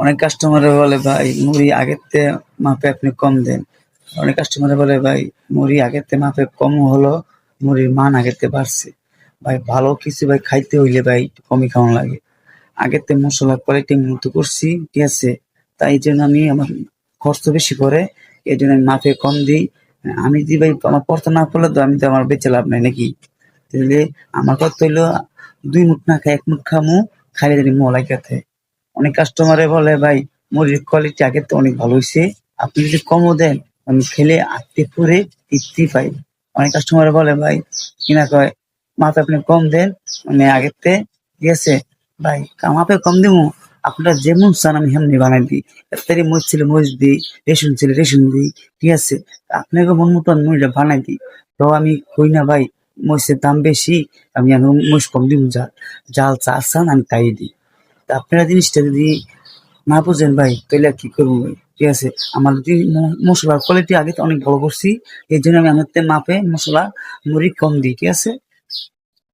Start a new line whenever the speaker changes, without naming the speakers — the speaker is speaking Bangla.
অনেক কাস্টমারে বলে ভাই মুড়ি আগের থেকে মাপে আপনি কম দেন। অনেক কাস্টমারে বলে ভাই মুড়ি আগের থেকে মাপে কম হলো, মুড়ির মান আগের থেকে বাড়ছে। ভাই ভালো কিছু ভাই খাইতে হইলে ভাই একটু কমই খাওয়ানো লাগে। আগের থেকে মসলা কোয়ালিটি উন্নত করছি, ঠিক আছে? তাই জন্য আমি আমার খরচ বেশি পড়ে, এই জন্য আমি মাপে কম দিই। আমি যদি ভাই আমার পড়তে না পড়লে তো আমি তো আমার বেঁচে লাভ নাই নাকি? তাহলে আমার কথা হইলো ২ মুঠ না খাই ১ মুঠ খামু, খাইলে জানি মোহ লাইগা থাকে। অনেক কাস্টমারে বলে ভাই মুড়ির কোয়ালিটি আগের থেকে অনেক ভালো হইছে। আপনি যদি কমও দেন আমি খেলে আত্তে পুরে তৃপ্তি পাই। অনেক কাস্টমারে বলে ভাই কিনা কয় মাপে আপনি কম দেন মানে আগের থেকে, ঠিক আছে? ভাই মাপে কম দিমু, আপনারা যেমন চান আমি হেমনি বানাই দিই। এর মরিচ ছিল মরিচ দিই, রেশন ছিল রেশন দিই, ঠিক আছে? আপনাকে মন মতন মুড়িটা বানাই দিই। তো আমি কই না ভাই মরিচের দাম বেশি, আমি এখন মরিচ কম দিমু জাল যা চান আমি তাই দিই। তা আপনারা জিনিসটা যদি না বুঝেন ভাই তাইলে আর কি করবো ভাই, ঠিক আছে? আমার যদি মশলার কোয়ালিটি আগে তো অনেক ভালো করছি, এই জন্য আমি আমার মাপে মশলা মুড়ি কম দিই, ঠিক আছে?